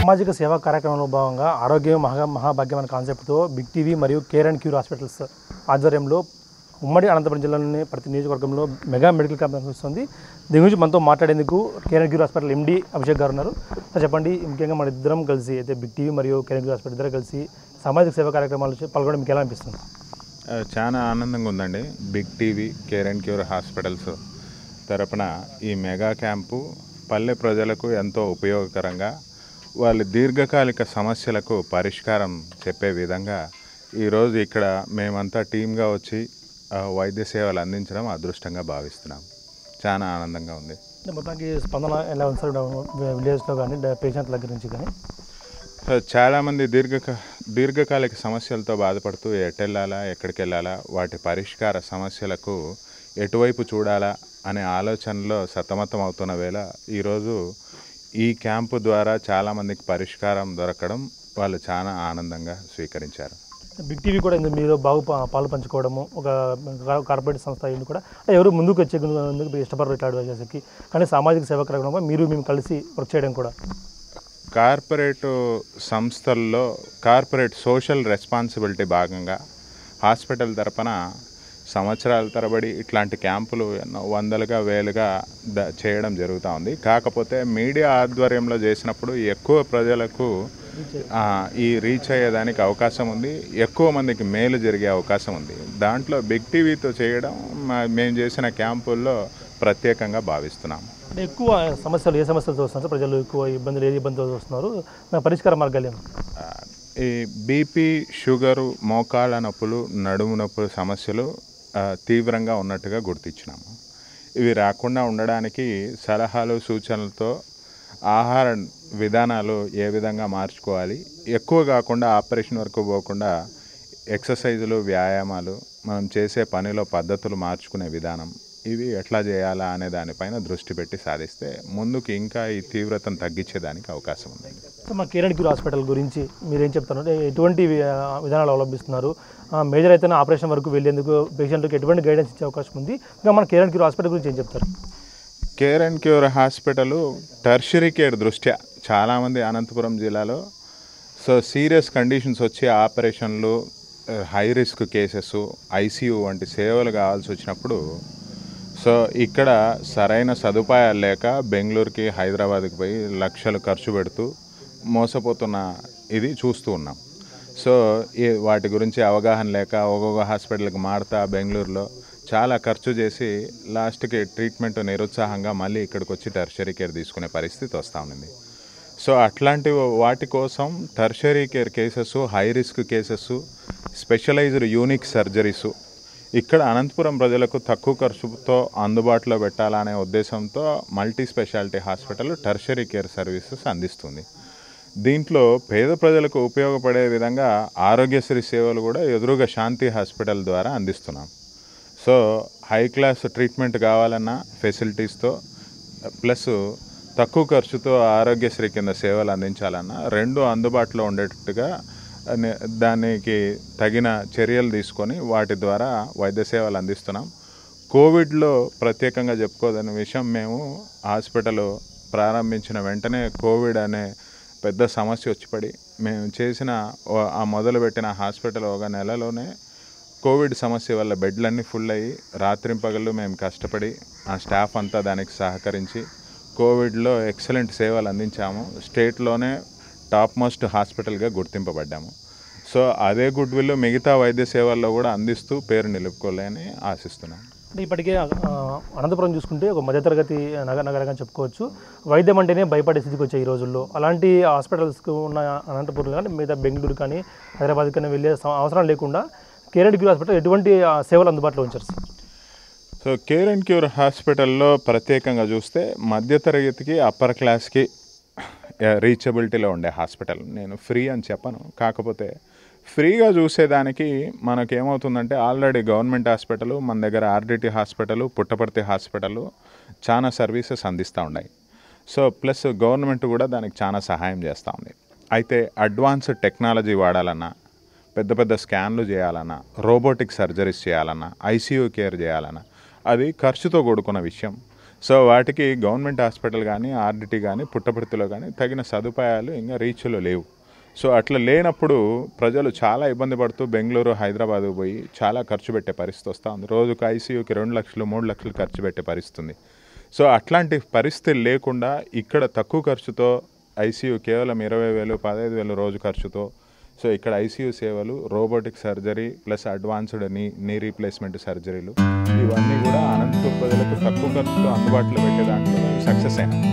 సామాజిక సేవా కార్యక్రమంలో భాగంగా ఆరోగ్యం మహాభాగ్యం అనే కాన్సెప్ట్తో బిగ్ టీవీ మరియు కేర్ అండ్ క్యూర్ హాస్పిటల్స్ ఆధ్వర్యంలో ఉమ్మడి అనంతపురం జిల్లాలోని ప్రతి నియోజకవర్గంలో మెగా మెడికల్ క్యాంప్ నిర్వహిస్తుంది. దీని గురించి మనతో మాట్లాడేందుకు care and cure hospital MD Abhishek గారు ఉన్నారు. చెప్పండి, ముఖ్యంగా మన ఇద్దరం కలిసి అయితే బిగ్ టీవీ మరియు కేర్ అండ్ క్యూర్ హాస్పిటల్ ఇద్దరు కలిసి సామాజిక సేవా కార్యక్రమాలు పాల్గొనడం మీకు ఎలా అనిపిస్తుంది? చాలా ఆనందంగా ఉందండి. Big TV care and cure hospitals తరపున ఈ మెగా క్యాంపు పల్లె ప్రజలకు ఎంతో ఉపయోగకరంగా వాళ్ళ దీర్ఘకాలిక సమస్యలకు పరిష్కారం చెప్పే విధంగా ఈరోజు ఇక్కడ మేమంతా టీమ్గా వచ్చి వైద్య సేవలు అందించడం అదృష్టంగా భావిస్తున్నాం. చాలా ఆనందంగా ఉంది. మొత్తానికి స్పందన ఎలా ఉంది సార్ విలేజ్లో కానీ పేషెంట్ల దగ్గర నుంచి కానీ? చాలామంది దీర్ఘకాలిక సమస్యలతో బాధపడుతూ ఎటెళ్ళాలా, ఎక్కడికి వెళ్ళాలా, వాటి పరిష్కార సమస్యలకు ఎటువైపు చూడాలా అనే ఆలోచనలో సతమతం అవుతున్న వేళ ఈరోజు ఈ క్యాంపు ద్వారా చాలామందికి పరిష్కారం దొరకడం వాళ్ళు చాలా ఆనందంగా స్వీకరించారు. బిగ్ టీవీ కూడా మీరు బాగు పాలు పంచుకోవడము, ఒక కార్పొరేట్ సంస్థ అయింది కూడా ఎవరు ముందుకు వచ్చే ఇష్టపడరు ఇట్లా అడ్వైజర్స్కి, కానీ సామాజిక సేవా కార్యక్రమంలో మేము కలిసి వర్క్ చేయడం కూడా కార్పొరేట్ సంస్థల్లో కార్పొరేట్ సోషల్ రెస్పాన్సిబిలిటీ భాగంగా హాస్పిటల్ తరపున సంవత్సరాల తరబడి ఇట్లాంటి క్యాంపులు ఎన్నో వందలుగా వేలుగా చేయడం జరుగుతూ ఉంది. కాకపోతే మీడియా ఆధ్వర్యంలో చేసినప్పుడు ఎక్కువ ప్రజలకు ఈ రీచ్ అయ్యేదానికి అవకాశం ఉంది, ఎక్కువ మందికి మేలు జరిగే అవకాశం ఉంది. దాంట్లో బిగ్ టీవీతో చేయడం మేము చేసిన క్యాంపుల్లో ప్రత్యేకంగా భావిస్తున్నాం. ఎక్కువ సమస్యలు ఏ సమస్యలతో వస్తున్నారు ప్రజలు? ఎక్కువ ఇబ్బందులు ఏ ఇబ్బందులతో వస్తున్నారు? పరిష్కార మార్గాలు ఏమి? ఈ బీపీ, షుగరు, మోకాళ్ళ నొప్పులు, నడుము నొప్పులు సమస్యలు తీవ్రంగా ఉన్నట్టుగా గుర్తించినాము. ఇవి రాకుండా ఉండడానికి సలహాలు సూచనలతో ఆహార విధానాలు ఏ విధంగా మార్చుకోవాలి, ఎక్కువ కాకుండా ఆపరేషన్ వరకు పోకుండా ఎక్సర్సైజులు, వ్యాయామాలు, మనం చేసే పనిలో పద్ధతులు మార్చుకునే విధానం, ఇవి ఎట్లా చేయాలా అనే దానిపైన దృష్టి పెట్టి సాధిస్తే ముందుకు ఇంకా ఈ తీవ్రతను తగ్గించేదానికి అవకాశం ఉంది. మా కేర్ అండ్ క్యూర్ హాస్పిటల్ గురించి మీరేం చెప్తారు? ఎటువంటి విధానాలు అవలంబిస్తున్నారు? మేజర్ అయితేనే ఆపరేషన్ వరకు వెళ్ళేందుకు పేషెంట్కి ఎటువంటి గైడెన్స్ ఇచ్చే అవకాశం ఉంది? ఇంకా మన కేర్ అండ్ క్యూర్ హాస్పిటల్ గురించి ఏం చెప్తారు? Care and cure hospital tertiary care దృష్ట్యా చాలామంది అనంతపురం జిల్లాలో సీరియస్ కండిషన్స్ వచ్చి ఆపరేషన్లు, హై రిస్క్ కేసెస్, ఐసీయూ వంటి సేవలు కావాల్సి వచ్చినప్పుడు ఇక్కడ సరైన సదుపాయాలు లేక బెంగళూరుకి, హైదరాబాద్కి పోయి లక్షలు ఖర్చు పెడుతూ మోసపోతున్న ఇది చూస్తూ ఉన్నాం. వాటి గురించి అవగాహన లేక ఒక్కొక్క హాస్పిటల్కి మారుతా బెంగళూరులో చాలా ఖర్చు చేసి లాస్ట్కి ట్రీట్మెంట్ నిరుత్సాహంగా మళ్ళీ ఇక్కడికి వచ్చి టెర్షరీ కేర్ తీసుకునే పరిస్థితి వస్తూ ఉంది. అట్లాంటి వాటి కోసం tertiary care cases, high risk cases, specialized unique surgeries ఇక్కడ అనంతపురం ప్రజలకు తక్కువ ఖర్చుతో అందుబాటులో పెట్టాలనే ఉద్దేశంతో multi speciality hospital tertiary care services అందిస్తుంది. దీంట్లో పేద ప్రజలకు ఉపయోగపడే విధంగా ఆరోగ్యశ్రీ సేవలు కూడా ఎదురుగా శాంతి హాస్పిటల్ ద్వారా అందిస్తున్నాం. హై క్లాస్ ట్రీట్మెంట్ కావాలన్నా ఫెసిలిటీస్తో ప్లస్ తక్కువ ఖర్చుతో ఆరోగ్యశ్రీ కింద సేవలు అందించాలన్నా రెండు అందుబాటులో ఉండేటట్టుగా దానికి తగిన చర్యలు తీసుకొని వాటి ద్వారా వైద్య సేవలు అందిస్తున్నాం. కోవిడ్లో ప్రత్యేకంగా చెప్పుకోదన్న విషయం, మేము హాస్పిటల్ ప్రారంభించిన వెంటనే కోవిడ్ అనే పెద్ద సమస్య వచ్చిపడి మేము చేసిన మొదలుపెట్టిన హాస్పిటల్ ఒక నెలలోనే కోవిడ్ సమస్య వల్ల బెడ్లన్నీ ఫుల్ అయ్యి రాత్రింపగళ్ళు మేము కష్టపడి ఆ స్టాఫ్ అంతా దానికి సహకరించి కోవిడ్లో ఎక్సలెంట్ సేవలు అందించాము. స్టేట్లోనే టాప్ మోస్ట్ హాస్పిటల్గా గుర్తింపబడ్డాము. అదే గుడ్ విల్ మిగతా వైద్య సేవల్లో కూడా అందిస్తూ పేరు నిలుపుకోలేని ఆశిస్తున్నాం. అంటే ఇప్పటికే అనంతపురం చూసుకుంటే ఒక మధ్యతరగతి నగరంగా చెప్పుకోవచ్చు. వైద్యం అంటేనే భయపడే స్థితికి వచ్చాయి ఈ రోజుల్లో. అలాంటి హాస్పిటల్స్కి ఉన్న అనంతపురం కానీ మిగతా బెంగళూరు కానీ హైదరాబాద్ కానీ వెళ్ళే అవసరం లేకుండా కేర్ అండ్ క్యూర్ హాస్పిటల్ ఎటువంటి సేవలు అందుబాటులో ఉంచారు సార్? కేర్ అండ్ క్యూర్ హాస్పిటల్లో ప్రత్యేకంగా చూస్తే మధ్యతరగతికి, అప్పర్ క్లాస్కి రీచబిలిటీలో ఉండే హాస్పిటల్. నేను ఫ్రీ అని చెప్పను, కాకపోతే ఫ్రీగా చూసేదానికి మనకేమవుతుందంటే ఆల్రెడీ గవర్నమెంట్ హాస్పిటల్ మన దగ్గర ఆర్డిటి హాస్పిటల్, పుట్టపర్తి హాస్పిటల్ చాలా సర్వీసెస్ అందిస్తూ ఉన్నాయి. ప్లస్ గవర్నమెంట్ కూడా దానికి చాలా సహాయం చేస్తూ ఉంది. అయితే అడ్వాన్స్డ్ టెక్నాలజీ వాడాలన్నా, పెద్ద పెద్ద స్కాన్లు చేయాలన్నా, రోబోటిక్ సర్జరీస్ చేయాలన్నా, ఐసీయూ కేర్ చేయాలన్నా అది ఖర్చుతో కూడుకున్న విషయం. సో వాటికి గవర్నమెంట్ హాస్పిటల్ కానీ ఆర్డిటీ కానీ పుట్టపర్తిలో కానీ తగిన సదుపాయాలు ఇంకా రీచ్లో లేవు. సో అట్లా లేనప్పుడు ప్రజలు చాలా ఇబ్బంది పడుతూ బెంగళూరు హైదరాబాద్ పోయి చాలా ఖర్చు పెట్టే పరిస్థితి వస్తూ ఉంది. రోజుకు ఐసీయూకి 2 లక్షలు 3 లక్షలు ఖర్చు పెట్టే పరిస్థితి ఉంది. సో అట్లాంటి పరిస్థితి లేకుండా ఇక్కడ తక్కువ ఖర్చుతో ఐసీయూ కేవలం 20,000 15,000 రోజు ఖర్చుతో సో ఇక్కడ ఐసీయూ సేవలు, robotic surgery plus advanced knee replacement సర్జరీలు ఇవన్నీ కూడా అనంతపురం ప్రజలకు తక్కువ ఖర్చుతో అందుబాటులో పెట్టే దాంట్లో సక్సెస్ అయినాం.